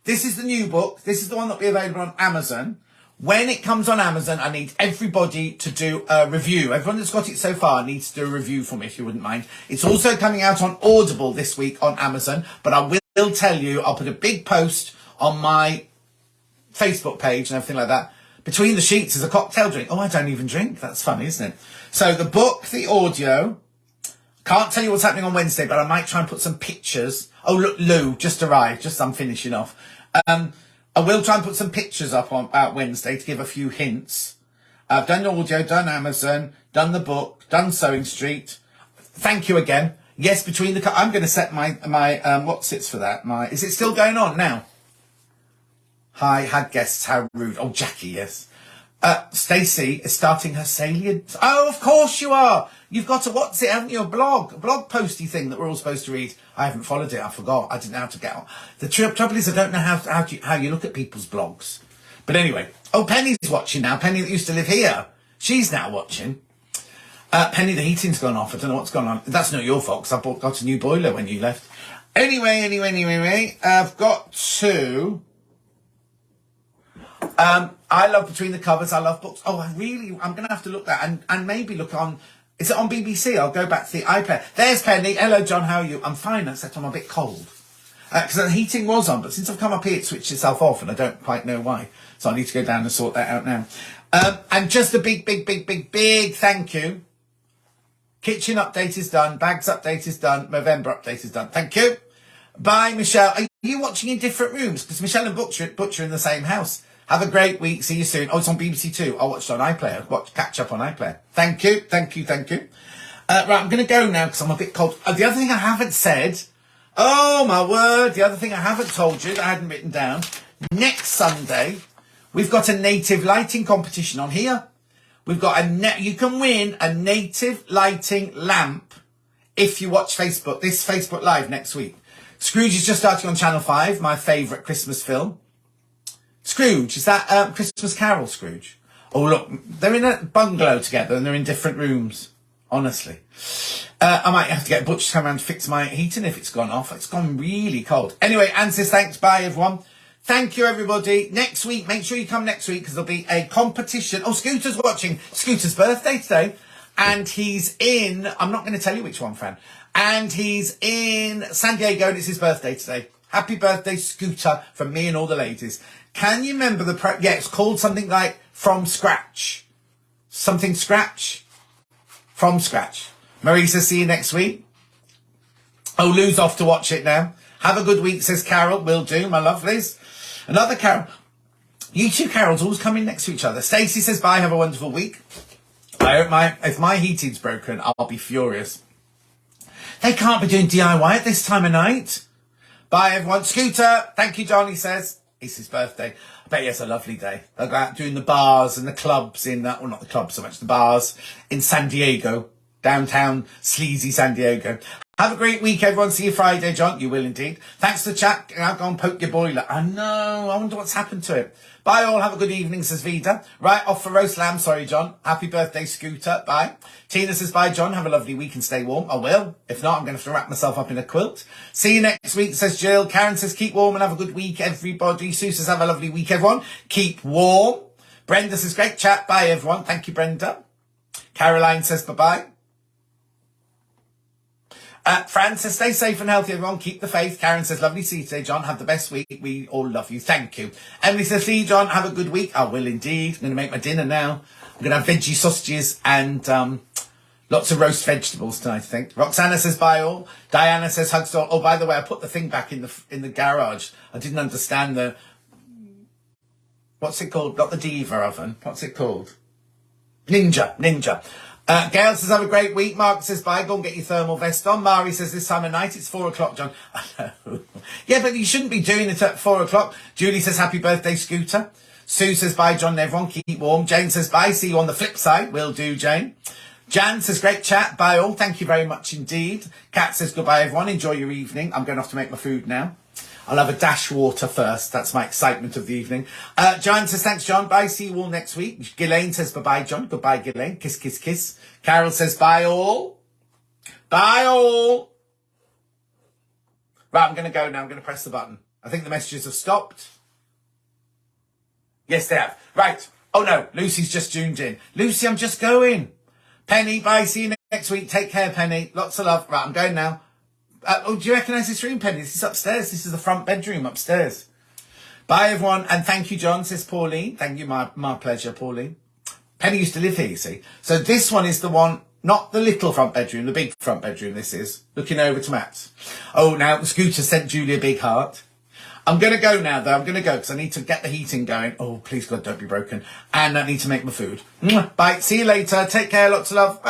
This is the new book. This is the one that'll be available on Amazon. When it comes on Amazon, I need everybody to do a review. Everyone that's got it so far needs to do a review for me, if you wouldn't mind. It's also coming out on Audible this week on Amazon, but I will tell you, I'll put a big post on my Facebook page and everything like that. Between the Sheets is a cocktail drink. Oh, I don't even drink. That's funny, isn't it? So the book, the audio, can't tell you what's happening on Wednesday, but I might try and put some pictures. Oh, look, Lou just arrived. I'm finishing off. I will try and put some pictures up on Wednesday to give a few hints. I've done audio, done Amazon, done the book, done Sewing Street. Thank you again. Yes, Between the... I'm going to set my what sits for that? Is it still going on now? Hi, had guests, how rude. Oh, Jackie, yes. Stacey is starting her salient. Oh, of course you are. You've got a, what's it, haven't you? A blog posty thing that we're all supposed to read. I haven't followed it. I forgot. I didn't know how to get on. The trouble is I don't know how you look at people's blogs. But anyway. Oh, Penny's watching now. Penny that used to live here. She's now watching. Penny, the heating's gone off. I don't know what's gone on. That's not your fault, because I got a new boiler when you left. Anyway, I've got to... I love Between the Covers. I love books. Oh, I'm going to have to look that and maybe look on... Is it on BBC? I'll go back to the iPlayer. There's Penny. Hello, John. How are you? I'm fine, except I'm a big cold. Because the heating was on, but since I've come up here, it switched itself off, and I don't quite know why. So I need to go down and sort that out now. And just a big thank you. Kitchen update is done. Bags update is done. November update is done. Thank you. Bye, Michelle. Are you watching in different rooms? Because Michelle and Butcher are in the same house. Have a great week. See you soon. Oh, it's on BBC Two. I'll watch it on iPlayer. Catch up on iPlayer. Thank you. Right, I'm going to go now because I'm a bit cold. The other thing I haven't said... Oh, my word. The other thing I haven't told you that I hadn't written down. Next Sunday, we've got a native lighting competition on here. We've got you can win a native lighting lamp if you watch this Facebook Live next week. Scrooge is just starting on Channel 5, my favourite Christmas film. Scrooge, is that Christmas Carol, Scrooge? Oh, look, they're in a bungalow together and they're in different rooms, honestly. I might have to get Butch to come around to fix my heating if it's gone off. It's gone really cold. Anyway, Anne says thanks. Bye, everyone. Thank you, everybody. Next week, make sure you come next week because there'll be a competition. Oh, Scooter's watching. Scooter's birthday today. And he's in, I'm not going to tell you which one, Fran. And he's in San Diego and it's his birthday today. Happy birthday, Scooter, from me and all the ladies. Can you remember yeah, it's called something like From Scratch. Something Scratch. From Scratch. Marisa, see you next week. Oh, Lou's off to watch it now. Have a good week, says Carol. Will do, my lovelies. Another Carol. You two Carols always come in next to each other. Stacey says bye, have a wonderful week. I hope if my heating's broken, I'll be furious. They can't be doing DIY at this time of night. Bye, everyone. Scooter, thank you, John, he says. It's his birthday. I bet he has a lovely day. They'll go out doing the bars and the clubs in, well, not the clubs so much, the bars in San Diego. Downtown, sleazy San Diego. Have a great week, everyone. See you Friday, John. You will indeed. Thanks for the chat. I'll go and poke your boiler. I know. I wonder what's happened to it. Bye, all. Have a good evening, says Vida. Right, off for roast lamb. Sorry, John. Happy birthday, Scooter. Bye. Tina says bye, John. Have a lovely week and stay warm. I will. If not, I'm going to have to wrap myself up in a quilt. See you next week, says Jill. Karen says keep warm and have a good week, everybody. Sue says have a lovely week, everyone. Keep warm. Brenda says great chat. Bye, everyone. Thank you, Brenda. Caroline says bye-bye. Fran says, stay safe and healthy, everyone. Keep the faith. Karen says, lovely to see you today, John. Have the best week. We all love you. Thank you. Emily says, see you, John. Have a good week. I will indeed. I'm going to make my dinner now. I'm going to have veggie sausages and lots of roast vegetables tonight, I think. Roxana says, bye all. Diana says, hugs to all. Oh, by the way, I put the thing back in the garage. I didn't understand what's it called? Not the Diva oven. What's it called? Ninja. Gail says, have a great week. Mark says, bye, go and get your thermal vest on. Mari says, this time of night, it's 4 o'clock, John. I know. Yeah, but you shouldn't be doing it at 4 o'clock. Julie says, happy birthday, Scooter. Sue says, bye, John and everyone. Keep warm. Jane says, bye. See you on the flip side. Will do, Jane. Jan says, great chat. Bye all. Thank you very much indeed. Kat says, goodbye, everyone. Enjoy your evening. I'm going off to make my food now. I'll have a dash water first. That's my excitement of the evening. John says, thanks, John. Bye. See you all next week. Ghislaine says, bye-bye, John. Goodbye, Ghislaine. Kiss, kiss, kiss. Carol says, bye all. Bye all. Right, I'm going to go now. I'm going to press the button. I think the messages have stopped. Yes, they have. Right. Oh, no. Lucy's just tuned in. Lucy, I'm just going. Penny, bye. See you next week. Take care, Penny. Lots of love. Right, I'm going now. Do you recognise this room, Penny? This is upstairs. This is the front bedroom upstairs. Bye, everyone. And thank you, John, says Pauline. Thank you. My pleasure, Pauline. Penny used to live here, you see. So this one is the one, not the little front bedroom, the big front bedroom this is. Looking over to Matt's. Oh, now the Scooter sent Julie a big heart. I'm going to go now, though. I'm going to go because I need to get the heating going. Oh, please, God, don't be broken. And I need to make my food. Bye. See you later. Take care. Lots of love. Bye.